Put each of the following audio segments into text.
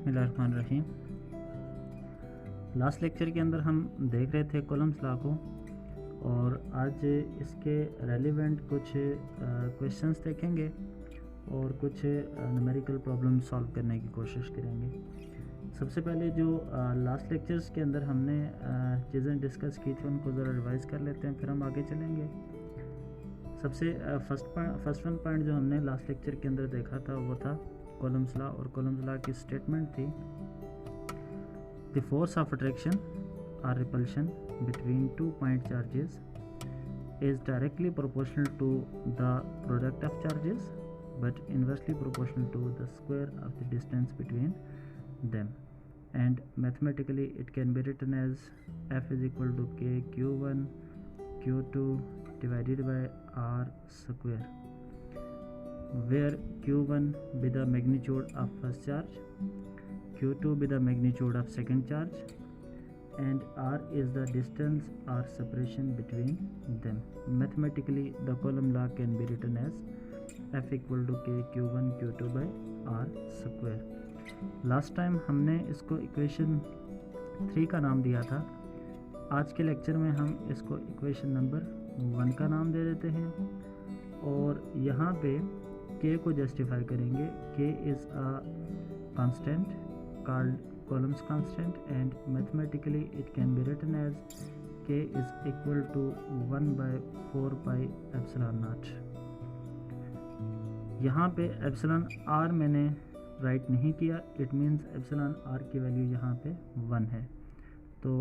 बिस्मिल्लाहिर्रहमानिर्रहीम। Last lecture के अंदर हम देख रहे थे कॉलम्स लॉ को, और आज इसके रेलिवेंट कुछ क्वेश्चंस देखेंगे और कुछ न्यूमेरिकल प्रॉब्लम सॉल्व करने की कोशिश करेंगे। सबसे पहले जो लास्ट लेक्चर्स के अंदर हमने चीज़ें डिस्कस की थी उनको ज़रा रिवाइज़ कर लेते हैं, फिर हम आगे चलेंगे। सबसे फर्स्ट वन पॉइंट जो हमने लास्ट लेक्चर के अंदर देखा था वो था कॉलम्स लॉ, और कॉलम्स लॉ की स्टेटमेंट थी द फोर्स ऑफ अट्रैक्शन और repulsion between 2 point charges is directly proportional to the product of charges but inversely proportional to the square of the distance between them, and mathematically it can be written as F is equal to K Q1 Q2 divided by R square, where Q1 be the magnitude of first charge, Q2 be the magnitude of second charge, and R is the distance or separation between them. Mathematically, the column law can be written as F equal to K Q1 Q2 by R square. Last time हमने इसको equation 3 का नाम दिया था। आज के lecture में हम इसको इक्वेशन नंबर 1 का नाम दे देते हैं, और यहाँ पे K को जस्टिफाई करेंगे। K is a constant called Coulomb's constant, and mathematically it can be written as K is equal to 1 by 4 pi epsilon naught। यहाँ पे एप्सिलॉन r मैंने राइट नहीं किया, इट मीन्स एप्सिलॉन r की value यहाँ पे 1 है। तो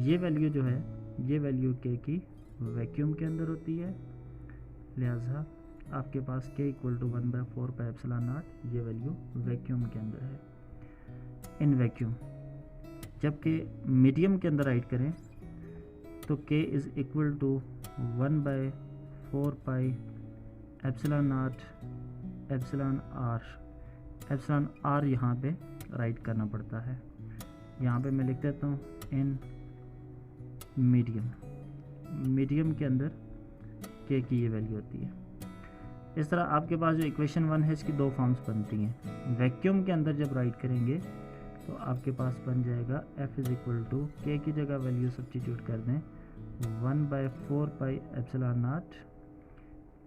ये वैल्यू जो है, ये वैल्यू K की वैक्यूम के अंदर होती है, लिहाजा आपके पास K इक्वल to 1 by 4 pi epsilon naught ये वैल्यू वैक्यूम के अंदर है। इन वैक्यूम जबकि मीडियम के अंदर राइट करें तो K is equal to 1 by 4 pi epsilon naught epsilon R। Epsilon R यहाँ पे राइट करना पड़ता है। यहाँ पे मैं लिख देता हूँ इन मीडियम के अंदर K की ये वैल्यू होती है। इस तरह आपके पास जो इक्वेशन 1 है इसकी दो फॉर्म्स बनती हैं। वैक्यूम के अंदर जब राइट करेंगे तो आपके पास बन जाएगा F is equal to K की जगह वैल्यू सब्स्टिट्यूट कर दें 1 by 4 pi epsilon naught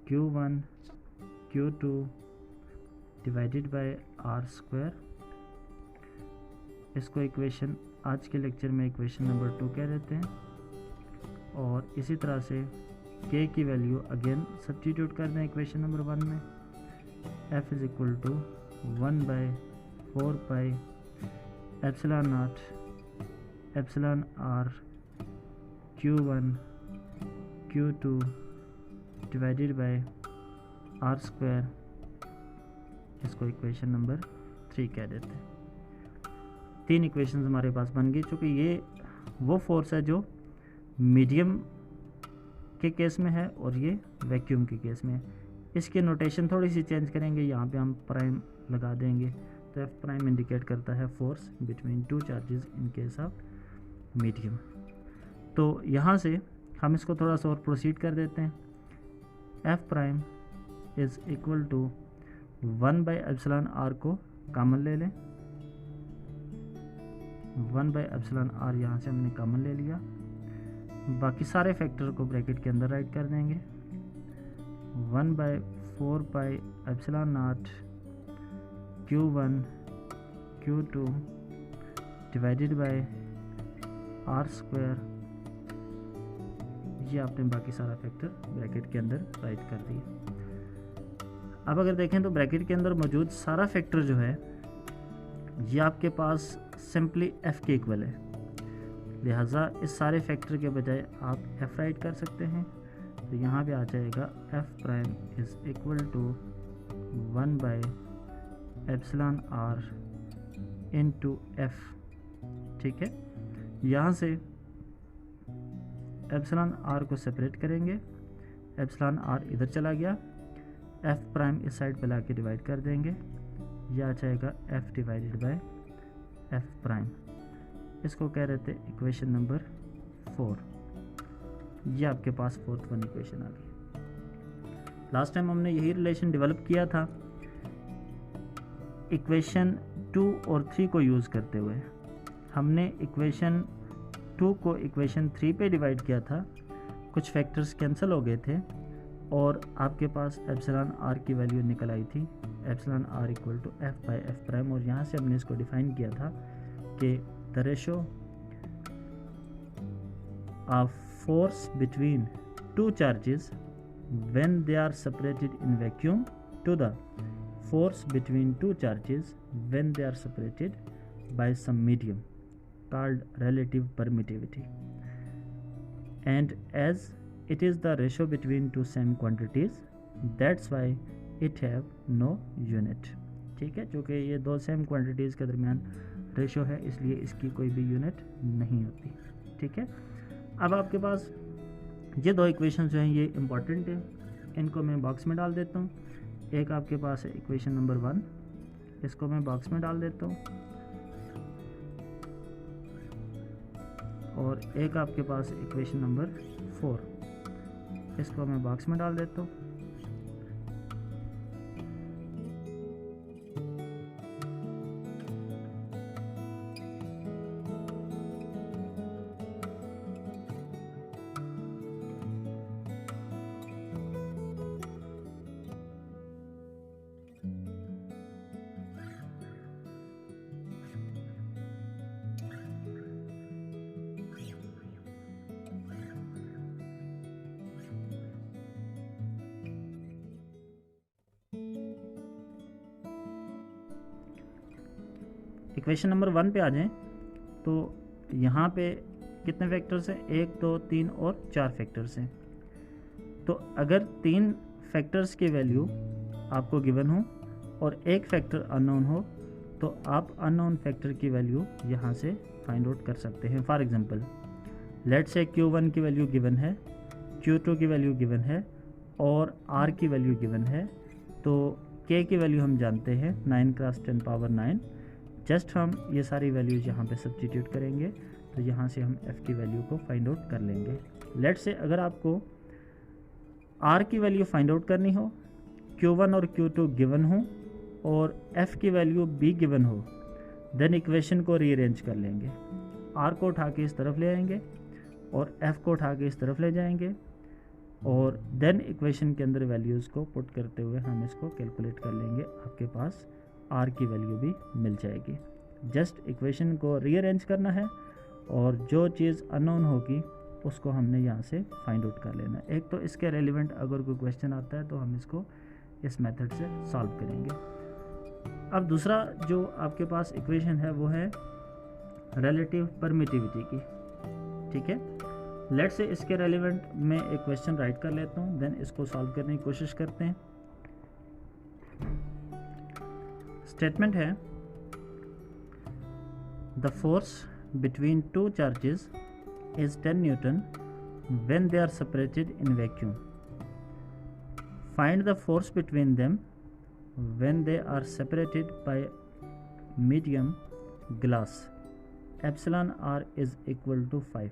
Q1 Q2 divided by R square. इसको इक्वेशन आज के लेक्चर में इक्वेशन नंबर 2 कह देते हैं, और इसी तरह से K की वैल्यू अगेन सब्स्टिट्यूट कर दें इक्वेशन नंबर 1 में। F is equal to 1 by 4 pi epsilon naught epsilon R Q1 Q2 divided by R square. इसको इक्वेशन नंबर 3 कह देते हैं। 3 इक्वेशंस हमारे पास बन गई, चूँकि ये वो फोर्स है जो मीडियम के केस में है और ये वैक्यूम के केस में है। इसकी नोटेशन थोड़ी सी चेंज करेंगे, यहाँ पे हम प्राइम लगा देंगे तो F प्राइम इंडिकेट करता है force between 2 charges in case of medium. तो यहाँ से हम इसको थोड़ा सा और प्रोसीड कर देते हैं। F prime is equal to 1 by epsilon R को कॉमन ले लें। 1 बाई एप्सिलॉन R यहाँ से हमने कॉमन ले लिया, बाकी सारे फैक्टर को ब्रैकेट के अंदर राइट कर देंगे। 1 by 4 pi epsilon naught Q1 Q2 divided by R square. ये आपने बाकी सारा फैक्टर ब्रैकेट के अंदर राइट कर दिया। अब अगर देखें तो ब्रैकेट के अंदर मौजूद सारा फैक्टर जो है ये आपके पास सिंपली F के इक्वल है, लिहाजा इस सारे फैक्टर के बजाय आप F राइट कर सकते हैं। तो यहाँ पे आ जाएगा F prime is equal to 1 by epsilon R into F। ठीक है, यहाँ से एप्सिलॉन R को सेपरेट करेंगे, एप्सिलॉन R इधर चला गया, F प्राइम इस साइड पे ला के डिवाइड कर देंगे, यह आ जाएगा F divided by F prime. इसको कह रहे थे इक्वेशन नंबर 4। ये आपके पास 4th वन इक्वेशन आ गई। लास्ट टाइम हमने यही रिलेशन डेवलप किया था। इक्वेशन 2 और 3 को यूज़ करते हुए हमने इक्वेशन 2 को इक्वेशन 3 पे डिवाइड किया था, कुछ फैक्टर्स कैंसिल हो गए थे और आपके पास एप्सिलॉन आर की वैल्यू निकल आई थी, epsilon R equal to F by F prime. और यहाँ से हमने इसको डिफाइन किया था कि the ratio of force between two charges when they are separated in vacuum to the force between two charges when they are separated by some medium called relative permittivity, and as it is the ratio between two same quantities that's why it have no unit। ठीक है, चूँकि ये दो same quantities के दरमियान ratio है इसलिए इसकी कोई भी यूनिट नहीं होती। ठीक है, अब आपके पास ये दो इक्वेशन जो हैं ये इम्पॉर्टेंट है, इनको मैं बॉक्स में डाल देता हूँ। एक आपके पास है इक्वेशन नंबर 1, इसको मैं बॉक्स में डाल देता हूँ, और एक आपके पास इक्वेशन नंबर 4, इसको मैं बॉक्स में डाल देता हूँ। इक्वेशन नंबर 1 पे आ जाएं तो यहाँ पे कितने फैक्टर्स हैं, 1 2 3 और 4 फैक्टर्स हैं। तो अगर 3 फैक्टर्स की वैल्यू आपको गिवन हो और एक फैक्टर अननोन हो तो आप अननोन फैक्टर की वैल्यू यहाँ से फाइंड आउट कर सकते हैं। For example let's say Q1 की वैल्यू गिवन है, Q2 की वैल्यू गिवन है और R की वैल्यू गिवन है। तो K की वैल्यू हम जानते हैं 9 × 10 पावर 9। जस्ट हम ये सारी वैल्यूज यहाँ पे सब्स्टिट्यूट करेंगे तो यहाँ से हम f की वैल्यू को फाइंड आउट कर लेंगे। लेट्स से अगर आपको r की वैल्यू फाइंड आउट करनी हो, Q1 और Q2 गिवन हो और f की वैल्यू b गिवन हो, देन इक्वेशन को रीअरेंज कर लेंगे। r को उठा के इस तरफ ले आएंगे और f को उठा के इस तरफ ले जाएंगे और देन इक्वेशन के अंदर वैल्यूज़ को पुट करते हुए हम इसको कैलकुलेट कर लेंगे। आपके पास r की वैल्यू भी मिल जाएगी। जस्ट इक्वेशन को रीअरेंज करना है और जो चीज़ अननोन होगी उसको हमने यहाँ से फाइंड आउट कर लेना है। एक तो इसके रेलिवेंट अगर कोई क्वेश्चन आता है तो हम इसको इस मेथड से सॉल्व करेंगे। अब दूसरा जो आपके पास इक्वेशन है वो है रिलेटिव परमिटिविटी की। ठीक है, लेट्स से इसके रेलिवेंट मैं एक क्वेश्चन राइट कर लेता हूँ, देन इसको सॉल्व करने की कोशिश करते हैं। स्टेटमेंट है the force between two charges is 10 newton when they are separated in vacuum. Find the force between them when they are separated by medium glass. Epsilon R is equal to 5।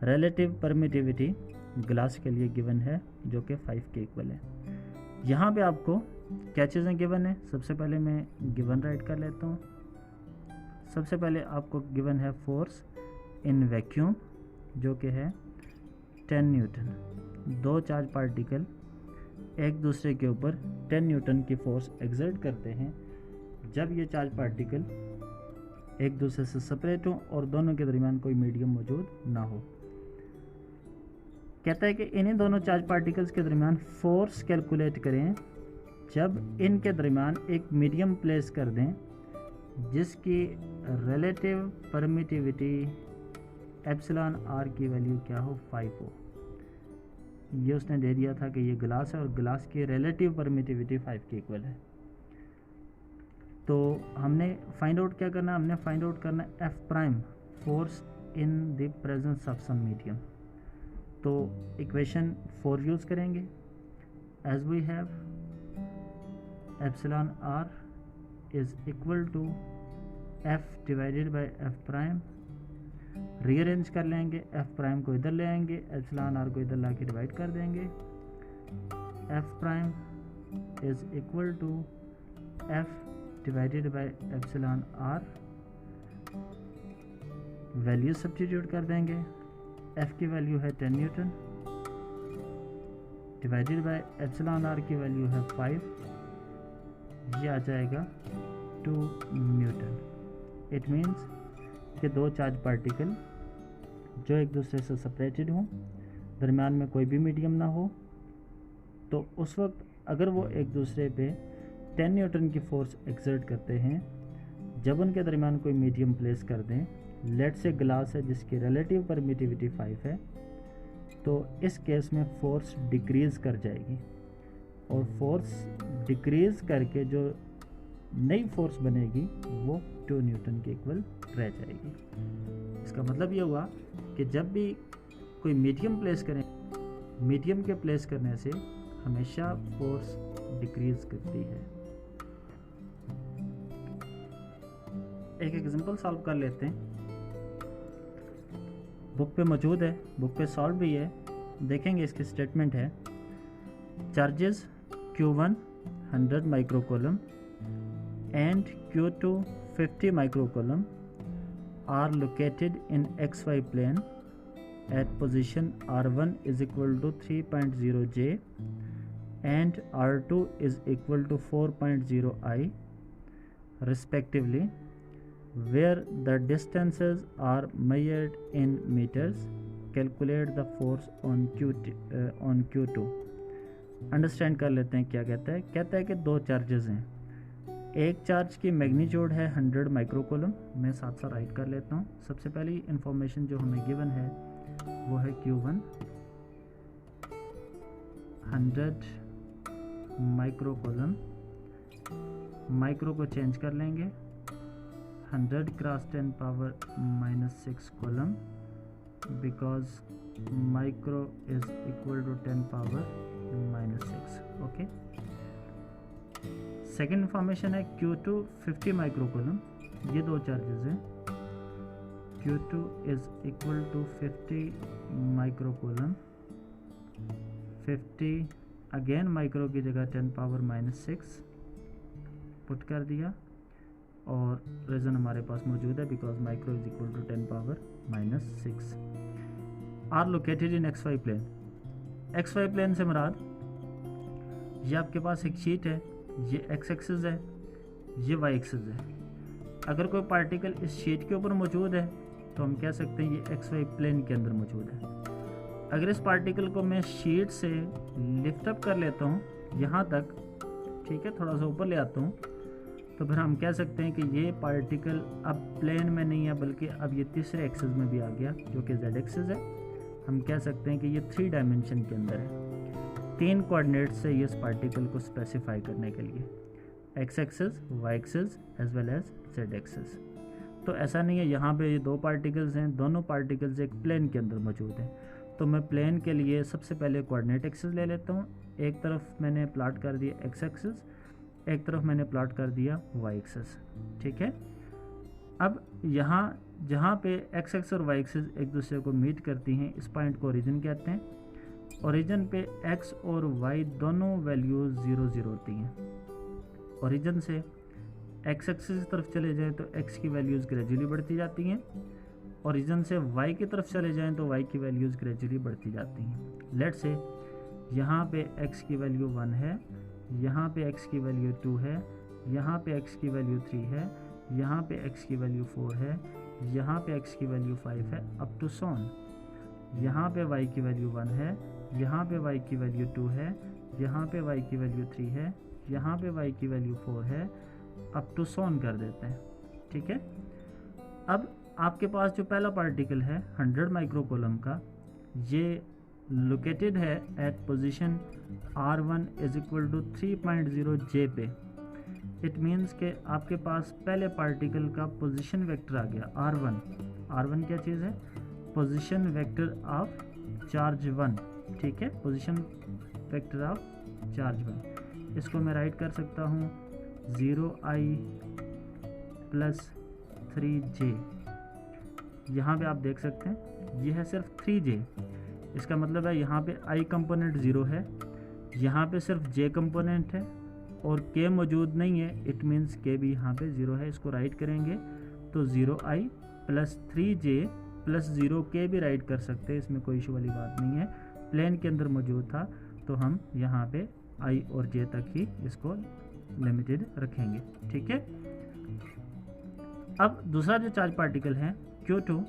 Relative permittivity glass के लिए given है जो कि 5 के equal है। यहाँ पे आपको क्या चीज़ें गिवन है, सबसे पहले मैं गिवन राइट कर लेता हूँ। सबसे पहले आपको गिवन है फोर्स इन वैक्यूम जो कि है 10 न्यूटन। दो चार्ज पार्टिकल एक दूसरे के ऊपर 10 न्यूटन की फोर्स एक्सर्ट करते हैं जब ये चार्ज पार्टिकल एक दूसरे से सेपरेट हो और दोनों के दरमियान कोई मीडियम मौजूद ना हो। कहता है कि इन्हीं दोनों चार्ज पार्टिकल्स के दरमियान फोर्स कैलकुलेट करें जब इनके दरमियान एक मीडियम प्लेस कर दें जिसकी रिलेटिव परमिटिविटी एप्सिलॉन आर की वैल्यू क्या हो, 5 हो। ये उसने दे दिया था कि ये ग्लास है और ग्लास की रिलेटिव परमिटिविटी 5 के इक्वल है। तो हमने फाइंड आउट क्या करना है, हमने फाइंड आउट करना है F prime force in the presence of some medium. तो इक्वेशन 4 यूज़ करेंगे। As we have epsilon R is equal to F divided by F prime. Rearrange कर लेंगे, एफ प्राइम को इधर ले आएंगे, एप्सिलॉन आर को इधर ला के डिवाइड कर देंगे। F prime is equal to F divided by epsilon R, value substitute कर देंगे। एफ की वैल्यू है 10 newton, divided by epsilon R की वैल्यू है 5, ये आ जाएगा 2 न्यूटन। इट मीन्स कि दो चार्ज पार्टिकल जो एक दूसरे से सेपरेटेड हों, दरमियान में कोई भी मीडियम ना हो, तो उस वक्त अगर वो एक दूसरे पे 10 न्यूटन की फोर्स एक्सर्ट करते हैं, जब उनके दरमियान कोई मीडियम प्लेस कर दें, लेट से ग्लास है जिसकी रिलेटिव परमिटिविटी 5 है, तो इस केस में फोर्स डिक्रीज़ कर जाएगी और फोर्स डिक्रीज़ करके जो नई फोर्स बनेगी वो 2 न्यूटन के इक्वल रह जाएगी। इसका मतलब ये हुआ कि जब भी कोई मीडियम प्लेस करें, मीडियम के प्लेस करने से हमेशा फोर्स डिक्रीज़ करती है। एक एग्जांपल सॉल्व कर लेते हैं, बुक पे मौजूद है, बुक पे सॉल्व भी है। देखेंगे इसकी स्टेटमेंट है, charges Q1 100 microcoulomb and Q2 50 microcoulomb are located in XY plane at position R1 is equal to 3.0 J and R2 is equal to 4.0 I respectively, where the distances are measured in meters. Calculate the force on Q2. Understand कर लेते हैं क्या कहता है। कहता है कि दो चार्जेस हैं, एक चार्ज की मैग्नीट्यूड है 100 माइक्रोकूलम। मैं साथ साथ राइट कर लेता हूँ। सबसे पहली इंफॉर्मेशन जो हमें गिवन है वो है Q1 100 माइक्रोकूलम। माइक्रो को चेंज कर लेंगे, 100 cross 10 power -6 coulomb, because micro is equal to 10 power -6। Okay, second information है Q2 50 माइक्रोकूलम। ये दो चार्जेस हैं, Q2 is equal to 50 microcoulomb. 50 again micro की जगह 10 पावर -6 पुट कर दिया और रीज़न हमारे पास मौजूद है because micro is equal to 10 power -6। Are located in XY plane. XY plane से मुराद ये आपके पास एक शीट है, ये x एक्सिस है, ये y एक्सिस है। अगर कोई पार्टिकल इस शीट के ऊपर मौजूद है तो हम कह सकते हैं ये XY प्लेन के अंदर मौजूद है। अगर इस पार्टिकल को मैं शीट से लिफ्ट अप कर लेता हूँ यहाँ तक, ठीक है, थोड़ा सा ऊपर ले आता हूँ, तो फिर हम कह सकते हैं कि ये पार्टिकल अब प्लेन में नहीं है बल्कि अब ये तीसरे एक्सिस में भी आ गया जो कि z एक्सिस है। हम कह सकते हैं कि ये 3 डायमेंशन के अंदर है। 3 कोऑर्डिनेट्स से ये इस पार्टिकल को स्पेसिफाई करने के लिए, x axis, y axis as well as z axis. तो ऐसा नहीं है यहाँ पे ये दो पार्टिकल्स हैं, दोनों पार्टिकल्स एक प्लेन के अंदर मौजूद हैं। तो मैं प्लेन के लिए सबसे पहले कोऑर्डिनेट एक्सिस ले लेता हूँ। एक तरफ मैंने प्लॉट कर दिया x एक्सिस, एक तरफ मैंने प्लॉट कर दिया y एक्सिस, ठीक है। अब यहाँ जहाँ पे x एक्सिस और y एक्सिस एक दूसरे को मीट करती हैं, इस पॉइंट को ओरिजिन कहते हैं। ओरिजिन पे x और y दोनों वैल्यूज 0 0 होती हैं। ओरिजिन से x एक्सिस की तरफ चले जाएं तो x की वैल्यूज़ ग्रेजुअली बढ़ती जाती हैं, ओरिजिन से y की तरफ चले जाएं तो y की वैल्यूज़ ग्रेजुअली बढ़ती जाती हैं। लेट्स से यहाँ पे x की वैल्यू 1 है, यहाँ पे x की वैल्यू 2 है, यहाँ पे x की वैल्यू 3 है, यहाँ पे x की वैल्यू 4 है, यहाँ पे x की वैल्यू 5 है, अप टू सोन। यहाँ पे y की वैल्यू 1 है, यहाँ पे y की वैल्यू 2 है, यहाँ पे y की वैल्यू 3 है, यहाँ पे y की वैल्यू 4 है, अप टू सोन कर देते हैं, ठीक है। अब आपके पास जो पहला पार्टिकल है 100 माइक्रोकूलम का, ये लोकेटेड है at position R1 is equal to 3.0 J पे। इट मीन्स के आपके पास पहले पार्टिकल का पोजीशन वेक्टर आ गया R1। R1 क्या चीज़ है? पोजीशन वेक्टर ऑफ चार्ज 1, ठीक है, पोजीशन वेक्टर ऑफ चार्ज 1। इसको मैं राइट कर सकता हूँ 0i प्लस 3j। यहाँ पे आप देख सकते हैं ये है सिर्फ 3j। इसका मतलब है यहाँ पे i कंपोनेंट 0 है, यहाँ पे सिर्फ j कंपोनेंट है और k मौजूद नहीं है, इट मीन्स k भी यहाँ पे 0 है। इसको राइट करेंगे तो 0i plus 3j plus 0k भी राइट कर सकते हैं, इसमें कोई इशू वाली बात नहीं है। प्लेन के अंदर मौजूद था तो हम यहाँ पे i और j तक ही इसको लिमिटेड रखेंगे, ठीक है। अब दूसरा जो चार्ज पार्टिकल है Q2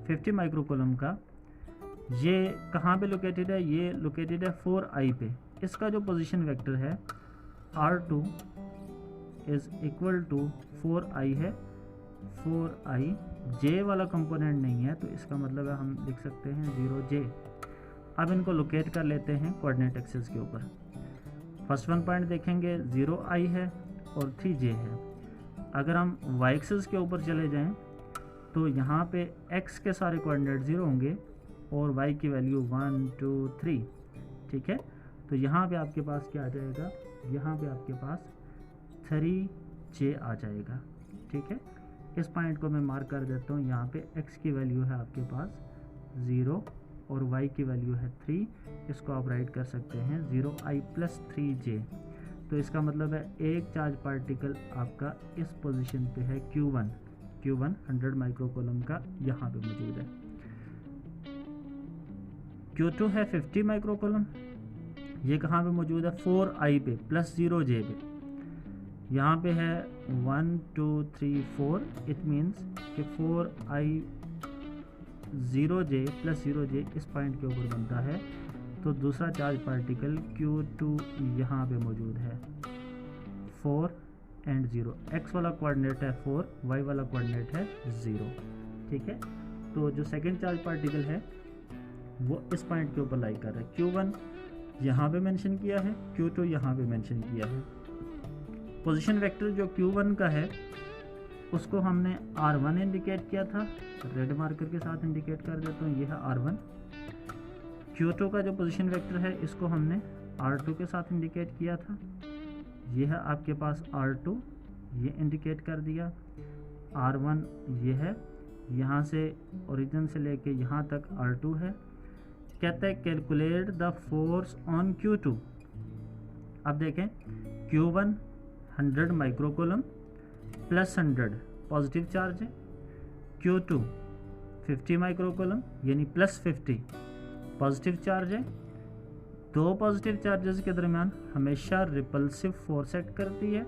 50 माइक्रोकूलम का, ये कहाँ पे लोकेटेड है? ये लोकेटेड है 4i पे। इसका जो पोजीशन वेक्टर है R2 is equal to 4i है। 4i j वाला कंपोनेंट नहीं है तो इसका मतलब है हम लिख सकते हैं 0j। अब इनको लोकेट कर लेते हैं कोऑर्डिनेट एक्सिस के ऊपर। फर्स्ट वन पॉइंट देखेंगे 0i है और 3j है। अगर हम y एक्सिस के ऊपर चले जाएं तो यहाँ पे x के सारे कोऑर्डिनेट 0 होंगे और y की वैल्यू 1 2 3, ठीक है। तो यहाँ पे आपके पास क्या आ जाएगा? यहाँ पे आपके पास 3j आ जाएगा, ठीक है। इस पॉइंट को मैं मार्क कर देता हूँ। यहाँ पे x की वैल्यू है आपके पास 0 और y की वैल्यू है 3। इसको आप राइट कर सकते हैं 0i प्लस 3j। तो इसका मतलब है एक चार्ज पार्टिकल आपका इस पोजीशन पे है Q1 100 माइक्रोकूलम का यहाँ पे मौजूद है। Q2 है 50 माइक्रोकूलम, ये कहाँ पे मौजूद है? 4i पे प्लस 0j पे। यहाँ पे है 1 2 3 4, इट मीन्स कि 4i 0j प्लस 0j इस पॉइंट के ऊपर बनता है। तो दूसरा चार्ज पार्टिकल Q2 यहाँ पे मौजूद है 4 एंड 0। x वाला कोऑर्डिनेट है 4, y वाला कोऑर्डिनेट है 0, ठीक है। तो जो सेकंड चार्ज पार्टिकल है वो इस पॉइंट के ऊपर लाई कर रहा है। Q1 यहाँ पे मेंशन किया है, Q2 यहाँ पे मेंशन किया है। पोजीशन वेक्टर जो Q1 का है उसको हमने R1 इंडिकेट किया था, रेड मार्कर के साथ इंडिकेट कर देता हूँ, ये है R1। Q2 का जो पोजीशन वेक्टर है इसको हमने R2 के साथ इंडिकेट किया था, ये है आपके पास R2, ये इंडिकेट कर दिया। R1 ये है, यहाँ से ओरिजिन से लेके यहाँ तक R2 है। कहते हैं calculate the force on Q2। अब देखें Q1 100 microcoulomb plus 100 positive charge है, Q2 50 माइक्रोकूलम यानी प्लस 50 पॉजिटिव चार्ज है। दो पॉजिटिव चार्जेस के दरमियान हमेशा रिपल्सिव फोर्स एक्ट करती है।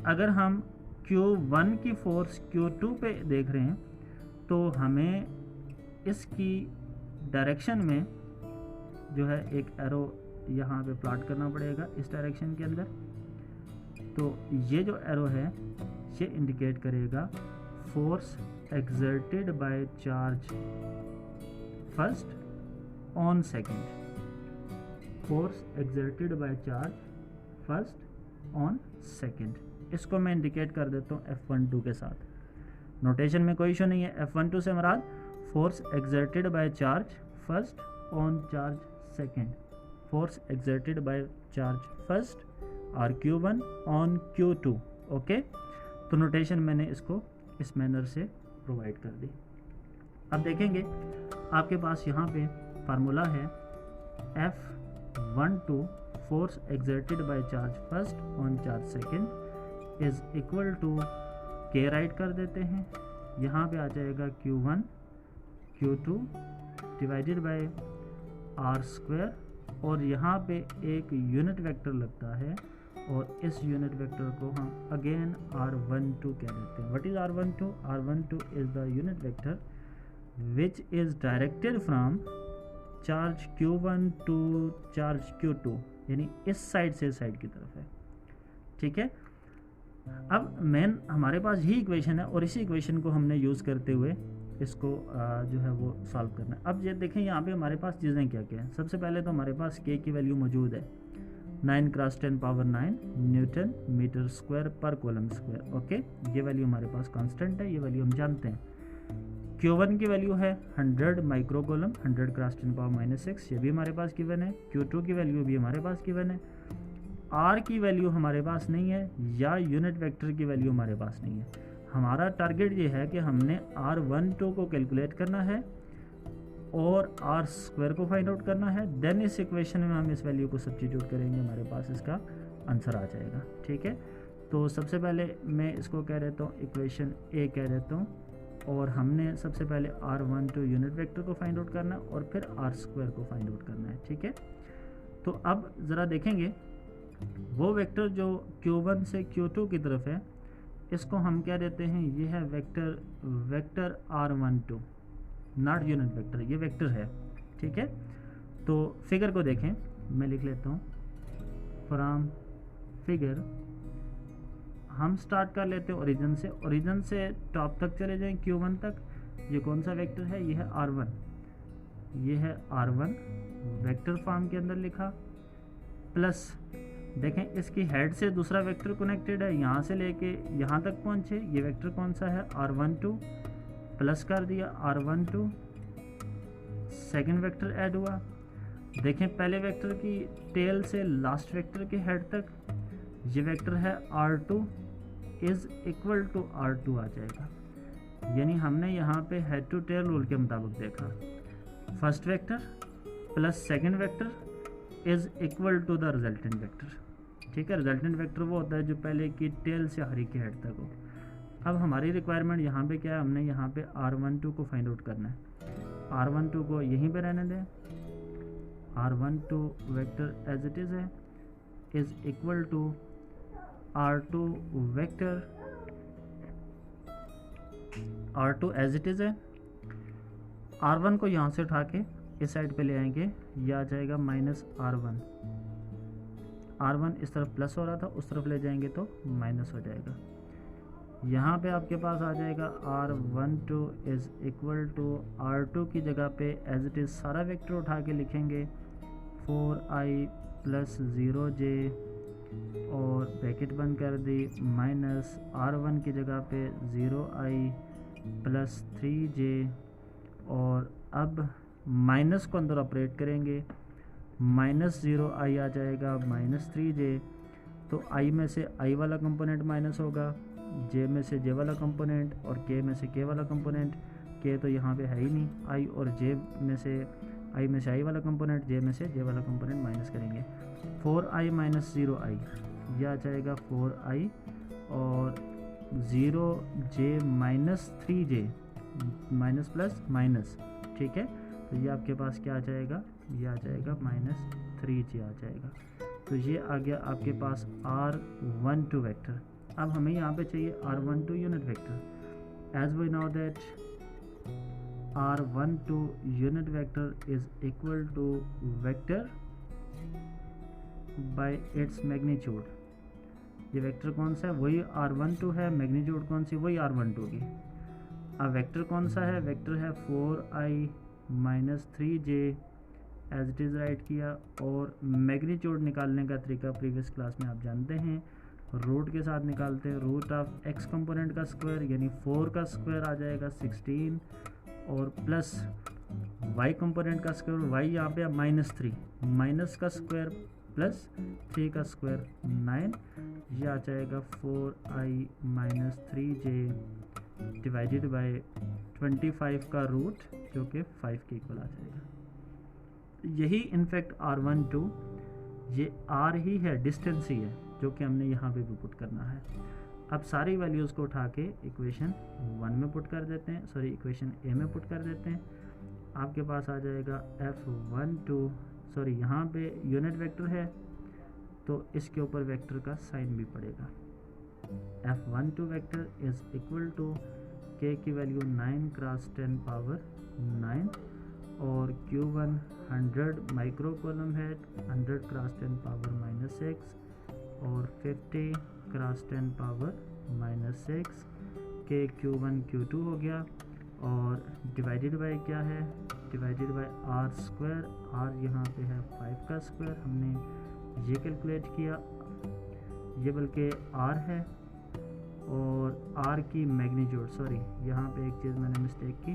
अगर हम Q1 की फोर्स Q2 पे देख रहे हैं तो हमें इसकी डायरेक्शन में जो है एक एरो यहाँ पे प्लॉट करना पड़ेगा इस डायरेक्शन के अंदर। तो ये जो एरो है ये इंडिकेट करेगा force exerted by charge first on second. Force exerted by charge first on second. इसको मैं इंडिकेट कर देता हूँ F12 के साथ। नोटेशन में कोई इशू नहीं है। F12 से मराद force exerted by charge first on charge second. Force exerted by charge first और Q1 ऑन Q2, ओके। तो नोटेशन मैंने इसको इस मैनर से प्रोवाइड कर दी। अब देखेंगे आपके पास यहाँ पे फार्मूला है F12 force exerted by charge first on charge second is equal to K write कर देते हैं। यहाँ पे आ जाएगा Q1 Q2 divided by R square और यहाँ पे एक यूनिट वेक्टर लगता है और इस यूनिट वेक्टर को हम अगेन R12 कह देते हैं। What is R12? R12 is the unit vector which is directed from charge Q1 to charge Q2, यानी इस साइड से साइड की तरफ है, ठीक है। अब मेन हमारे पास ही इक्वेशन है और इसी इक्वेशन को हमने यूज़ करते हुए इसको जो है वो सॉल्व करना है। अब ये देखें यहाँ पे हमारे पास चीज़ें क्या क्या हैं। सबसे पहले तो हमारे पास K की वैल्यू मौजूद है 9 × 10⁻⁹ न्यूटन मीटर स्क्वायर पर कूलम स्क्वायर, ओके। ये वैल्यू हमारे पास कांस्टेंट है, ये वैल्यू हम जानते हैं। Q1 की वैल्यू है 100 माइक्रोकूलम 100 × 10⁻⁶, ये भी हमारे पास गिवन है। Q2 की वैल्यू भी हमारे पास गिवन है। R की वैल्यू हमारे पास नहीं है या यूनिट वेक्टर की वैल्यू हमारे पास नहीं है। हमारा टारगेट ये है कि हमने R12 को कैलकुलेट करना है और R स्क्वायर को फाइंड आउट करना है। देन इस इक्वेशन में हम इस वैल्यू को सब्स्टिट्यूट करेंगे, हमारे पास इसका आंसर आ जाएगा। ठीक है, तो सबसे पहले मैं इसको कह देता हूँ इक्वेशन ए कह देता हूँ, और हमने सबसे पहले r12 यूनिट वेक्टर को फाइंड आउट करना है और फिर r² को फाइंड आउट करना है। ठीक है, तो अब ज़रा देखेंगे वो वेक्टर जो Q1 से Q2 की तरफ है, इसको हम क्या देते हैं, ये है vector r12, not unit vector, ये वेक्टर है। ठीक है, तो फिगर को देखें, मैं लिख लेता हूँ फ्रॉम फिगर, हम स्टार्ट कर लेते हैं ओरिजिन से टॉप तक चले जाएं Q1 तक। ये कौन सा वेक्टर है, ये है R1, ये है R1 वेक्टर फॉर्म के अंदर लिखा, प्लस देखें इसकी हेड से दूसरा वेक्टर कनेक्टेड है, यहाँ से लेके यहाँ तक पहुँचे, ये वेक्टर कौन सा है R12, प्लस कर दिया R12, सेकंड वेक्टर ऐड हुआ। देखें पहले वेक्टर की टेल से लास्ट वेक्टर के हेड तक ये वेक्टर है R2 is equal to R2 आ जाएगा, यानी हमने यहाँ पे हेड टू टेल रूल के मुताबिक देखा, first vector plus second vector is equal to the resultant vector. ठीक है, रिजल्टेंट वेक्टर वो होता है जो पहले की टेल से आखिरी के हेड तक हो। अब हमारी रिक्वायरमेंट यहाँ पे क्या है, हमने यहाँ पे R12 को फाइंड आउट करना है। R12 को यहीं पे रहने दें, R12 vector as it is है is equal to R2 vector, R2 as it is है। R1 को यहाँ से उठा के इस साइड पे ले आएंगे, यह आ जाएगा माइनस R1, R1 इस तरफ प्लस हो रहा था, उस तरफ ले जाएंगे तो माइनस हो जाएगा। यहाँ पे आपके पास आ जाएगा R12 is equal to R2 की जगह पे एज इट इज़ सारा वेक्टर उठा के लिखेंगे 4i प्लस 0j, और ब्रैकेट बंद कर दी, माइनस R1 की जगह पे 0i प्लस 3j, और अब माइनस को अंदर ऑपरेट करेंगे, माइनस 0i आ जाएगा माइनस 3j, तो i में से i वाला कंपोनेंट माइनस होगा, j में से j वाला कंपोनेंट, और k में से k वाला कंपोनेंट। k तो यहाँ पे है ही नहीं, i और j में से i में से i वाला कंपोनेंट, j में से j वाला कंपोनेंट माइनस करेंगे, 4i माइनस 0i, यह आ जाएगा 4i, और 0j minus 3j, minus plus minus. ठीक है, तो ये आपके पास क्या आ जाएगा, ये आ जाएगा माइनस 3j आ जाएगा। तो ये आ गया आपके पास R12 वेक्टर। अब हमें यहाँ पे चाहिए R12 unit vector. As we know that R12 unit vector is equal to vector by its magnitude. ये वेक्टर कौन सा है, वही R12 है, मैग्नीट्यूड कौन सी, वही R12 की। अब वेक्टर कौन सा है, वेक्टर है 4i minus 3j, as it is write किया, और मैग्नीट्यूड निकालने का तरीका प्रीवियस क्लास में आप जानते हैं, रूट के साथ निकालते हैं, रूट ऑफ x कंपोनेंट का स्क्वायर यानी 4 का स्क्वायर आ जाएगा 16, और प्लस y कंपोनेंट का स्क्वायर, y यहाँ पे माइनस 3, माइनस का स्क्वायर प्लस 3 का स्क्वायर 9, ये आ जाएगा 4i minus 3j divided by 25 का रूट जो कि 5 के इक्वल आ जाएगा। यही इनफैक्ट R12 ये R ही है, डिस्टेंस ही है, जो कि हमने यहाँ पे भी पुट करना है। अब सारी वैल्यूज़ को उठा के इक्वेशन 1 में पुट कर देते हैं, सॉरी इक्वेशन ए में पुट कर देते हैं। आपके पास आ जाएगा F12, सॉरी यहाँ पे यूनिट वेक्टर है तो इसके ऊपर वेक्टर का साइन भी पड़ेगा। F12 vector is equal to k की वैल्यू 9 क्रॉस 10 पावर 9, और Q1 100 माइक्रो कॉलम है, 100 क्रॉस 10 पावर -6, और 50 क्रॉस 10 पावर -6, के Q1 Q2 हो गया, और डिवाइडेड बाय क्या है, divided by R square, R यहाँ पे है 5 का स्क्वायर, हमने ये कैलकुलेट किया, ये बल्कि R है, और R की मैग्नीट्यूड, सॉरी यहाँ पे एक चीज़ मैंने मिस्टेक की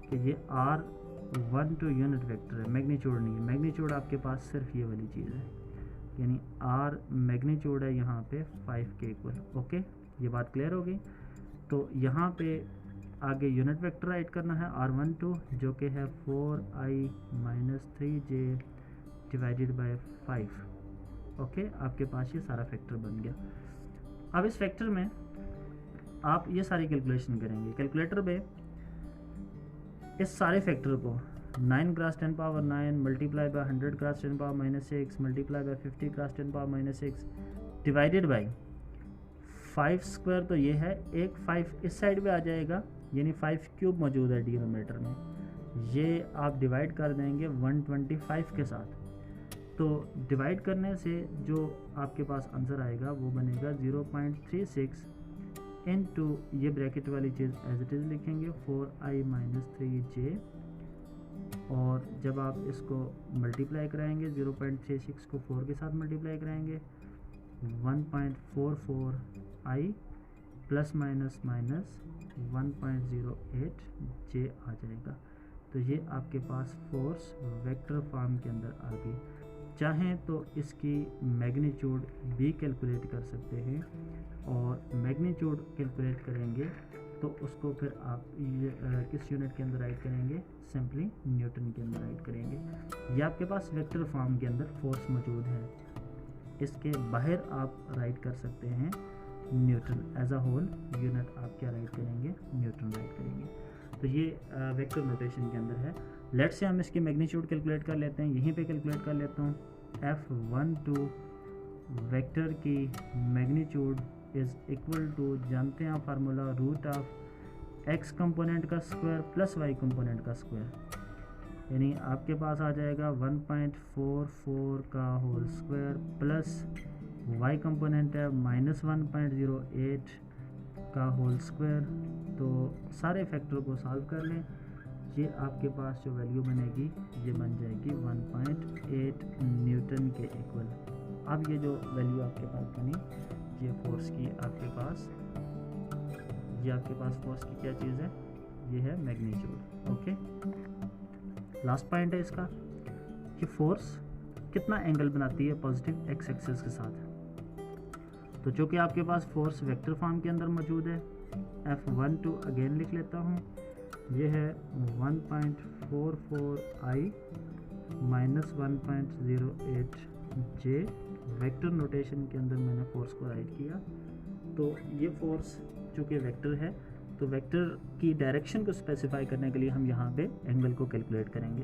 कि ये R12 यूनिट वेक्टर है, मैग्नीट्यूड नहीं है। मैग्नीट्यूड आपके पास सिर्फ ये वाली चीज़ है, यानी R मैग्नीट्यूड है यहाँ पे 5 के इक्वल। ओके, ये बात क्लियर होगी। तो यहाँ पे आगे यूनिट वेक्टर राइट करना है R12 जो कि है 4i minus 3j divided by 5। Okay, आपके पास ये सारा फैक्टर बन गया। अब इस फैक्टर में आप ये सारी कैलकुलेशन करेंगे। कैलकुलेटर पे इस सारे फैक्टर को 9 cross 10 power 9 multiply by 100 cross 10 power -6 multiply by 50 cross 10 power -6 divided by 5 square, तो ये है एक 5 इस साइड पे आ जाएगा, यानी 5 क्यूब मौजूद है डिनोमिनेटर में। ये आप डिवाइड कर देंगे 125 के साथ, तो डिवाइड करने से जो आपके पास आंसर आएगा वो बनेगा 0.36 इनटू ये ब्रैकेट वाली चीज़ एज इट इज़ लिखेंगे 4i - 3j, और जब आप इसको मल्टीप्लाई कराएंगे 0.36 को 4 के साथ मल्टीप्लाई कराएंगे 1.44i प्लस माइनस 1.08 j आ जाएगा। तो ये आपके पास फोर्स वेक्टर फॉर्म के अंदर आ गई। चाहें तो इसकी मैग्नीट्यूड भी कैलकुलेट कर सकते हैं, और मैग्नीट्यूड कैलकुलेट करेंगे तो उसको फिर आप ये किस यूनिट के अंदर राइट करेंगे, सिंपली न्यूटन के अंदर राइट करेंगे। ये आपके पास वेक्टर फॉर्म के अंदर फोर्स मौजूद है, इसके बाहर आप राइट कर सकते हैं Newton. As a whole unit आप क्या राइट करेंगे, न्यूटन राइट करेंगे। तो ये वेक्टर नोटेशन के अंदर है। लेट्स से हम इसकी मैग्नीट्यूड कैलकुलेट कर लेते हैं, यहीं पे कैलकुलेट कर लेता हूँ। F12 वेक्टर की मैग्नीट्यूड इज़ इक्वल टू, जानते हैं formula, root of x component का स्क्वायर प्लस y कंपोनेंट का स्क्वायर, यानी आपके पास आ जाएगा 1.44 का whole square plus y component है -1.08 का होल स्क्वायर। तो सारे फैक्टर को सॉल्व कर लें, ये आपके पास जो वैल्यू बनेगी ये बन जाएगी 1.8 न्यूटन के इक्वल। अब ये जो वैल्यू आपके पास बनी, ये फोर्स की आपके पास, ये आपके पास फोर्स की क्या चीज़ है, ये है मैग्नीट्यूड। ओके, लास्ट पॉइंट है इसका कि फोर्स कितना एंगल बनाती है पॉजिटिव एक्स एक्सिस के साथ। तो जो कि आपके पास फोर्स वेक्टर फॉर्म के अंदर मौजूद है, F12 अगेन लिख लेता हूँ, ये है 1.44i - 1.08 j। वेक्टर नोटेशन के अंदर मैंने फोर्स को राइट किया। तो ये फोर्स चूँकि वेक्टर है, तो वेक्टर की डायरेक्शन को स्पेसिफाई करने के लिए हम यहाँ पे एंगल को कैलकुलेट करेंगे।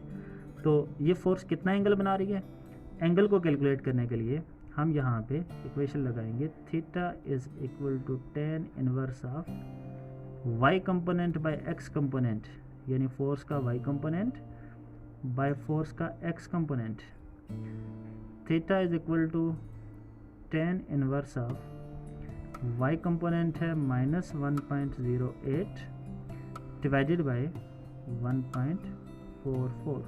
तो ये फोर्स कितना एंगल बना रही है, एंगल को कैलकुलेट करने के लिए हम यहाँ पे इक्वेशन लगाएंगे, theta is equal to tan inverse of y component by x component, यानी फोर्स का y कंपोनेंट बाय फोर्स का x component. Theta is equal to tan inverse of y component है -1.08 डिवाइडेड बाय 1.44।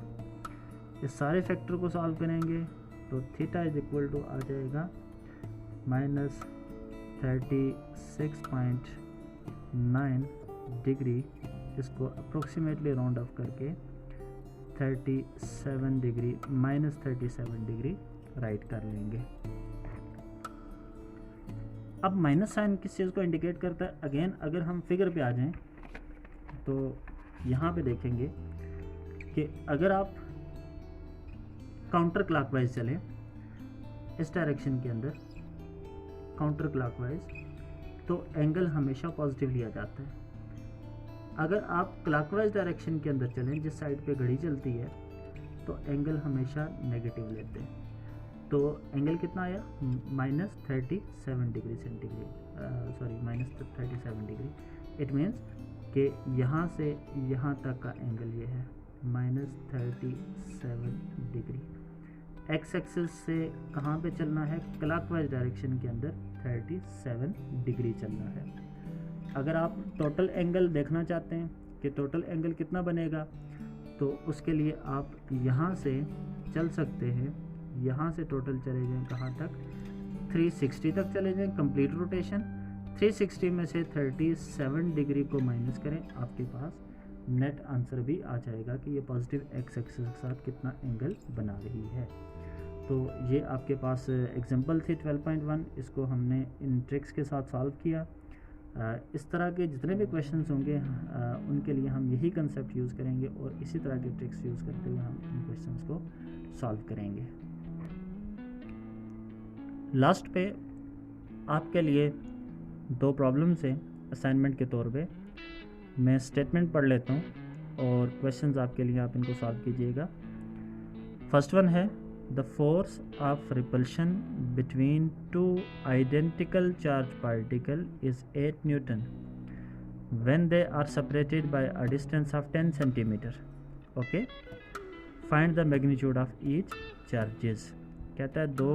इस सारे factor को solve करेंगे तो theta is equal to आ जाएगा -36.9 डिग्री, इसको अप्रोक्सीमेटली राउंड ऑफ करके 37 डिग्री -37 डिग्री राइट कर लेंगे। अब माइनस साइन किस चीज़ को इंडिकेट करता है, अगेन अगर हम फिगर पे आ जाएं तो यहाँ पे देखेंगे कि अगर आप काउंटर क्लॉकवाइज चलें इस डायरेक्शन के अंदर काउंटर क्लॉकवाइज, तो एंगल हमेशा पॉजिटिव लिया जाता है। अगर आप क्लॉकवाइज डायरेक्शन के अंदर चलें, जिस साइड पे घड़ी चलती है, तो एंगल हमेशा नेगेटिव लेते हैं। तो एंगल कितना आया, -37 degree centigrade, sorry -37 degree. It means कि यहाँ से यहाँ तक का एंगल ये है -37 डिग्री। एक्स एक्सिस से कहाँ पे चलना है, क्लॉकवाइज डायरेक्शन के अंदर 37 डिग्री चलना है। अगर आप टोटल एंगल देखना चाहते हैं कि टोटल एंगल कितना बनेगा, तो उसके लिए आप यहाँ से चल सकते हैं, यहाँ से टोटल चले जाएं कहाँ तक, 360 तक चले जाएं कंप्लीट रोटेशन। 360 में से 37 डिग्री को माइनस करें, आपके पास नेट आंसर भी आ जाएगा कि ये पॉजिटिव एक्स एक्सिस के साथ कितना एंगल बना रही है। तो ये आपके पास एग्जांपल थी 12.1, इसको हमने इन ट्रिक्स के साथ सॉल्व किया। इस तरह के जितने भी क्वेश्चंस होंगे उनके लिए हम यही कंसेप्ट यूज़ करेंगे और इसी तरह के ट्रिक्स यूज़ करते हुए हम इन क्वेश्चंस को सॉल्व करेंगे। लास्ट पे आपके लिए 2 प्रॉब्लम्स हैं असाइनमेंट के तौर पे। मैं स्टेटमेंट पढ़ लेता हूँ और क्वेश्चंस आपके लिए, आप इनको सॉल्व कीजिएगा। फर्स्ट वन है, the force of repulsion between 2 identical charge particle is 8 Newton when they are separated by a distance of 10 centimeter. Okay, find the magnitude of each charges. कहता है 2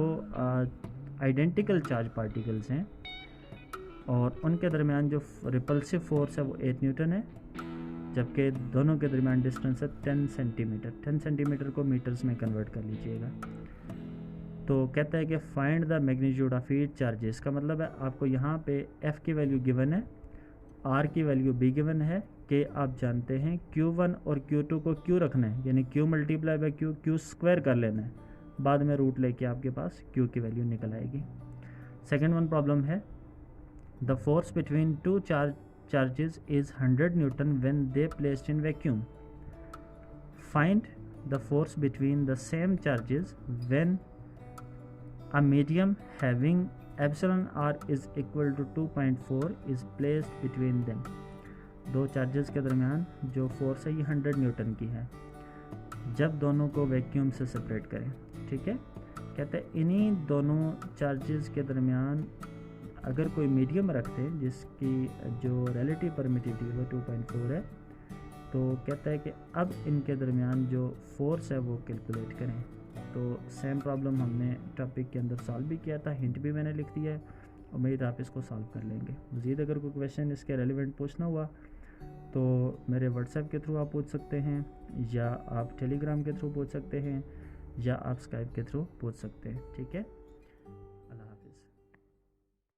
आइडेंटिकल चार्ज पार्टिकल्स हैं और उनके दरमियान जो repulsive force है वो 8 Newton है, जबकि दोनों के दरमियान डिस्टेंस है 10 सेंटीमीटर। 10 सेंटीमीटर को मीटर्स में कन्वर्ट कर लीजिएगा। तो कहता है कि find the magnitude of each charges का मतलब है आपको यहाँ पे F की वैल्यू गिवन है, R की वैल्यू B गिवन है कि आप जानते हैं Q1 और Q2 को Q रखना है, यानी Q multiply by Q square कर लेना है, बाद में रूट लेके आपके पास Q की वैल्यू निकल आएगी। सेकेंड वन प्रॉब्लम है, the force between 2 charges is 100 Newton when they placed in vacuum. Find the force between the same charges when a medium having epsilon r is equal to 2.4 is placed between them। 2 charges के दरमियान जो force है ये 100 Newton की है जब दोनों को वैक्यूम से सेपरेट करें। ठीक है, कहते हैं इन्हीं दोनों चार्जेस के दरमियान अगर कोई मीडियम रखते हैं जिसकी जो रिलेटिव परमिटिविटी वो 2.4 है, तो कहता है कि अब इनके दरमियान जो फोर्स है वो कैलकुलेट करें। तो सेम प्रॉब्लम हमने टॉपिक के अंदर सॉल्व भी किया था, हिंट भी मैंने लिख दिया है, उम्मीद आप इसको सॉल्व कर लेंगे। मज़ीद अगर कोई क्वेश्चन इसके रेलिवेंट पूछना हुआ तो मेरे व्हाट्सएप के थ्रू आप पूछ सकते हैं, या आप टेलीग्राम के थ्रू पूछ सकते हैं, या आप स्काइप के थ्रू पूछ सकते हैं। ठीक है।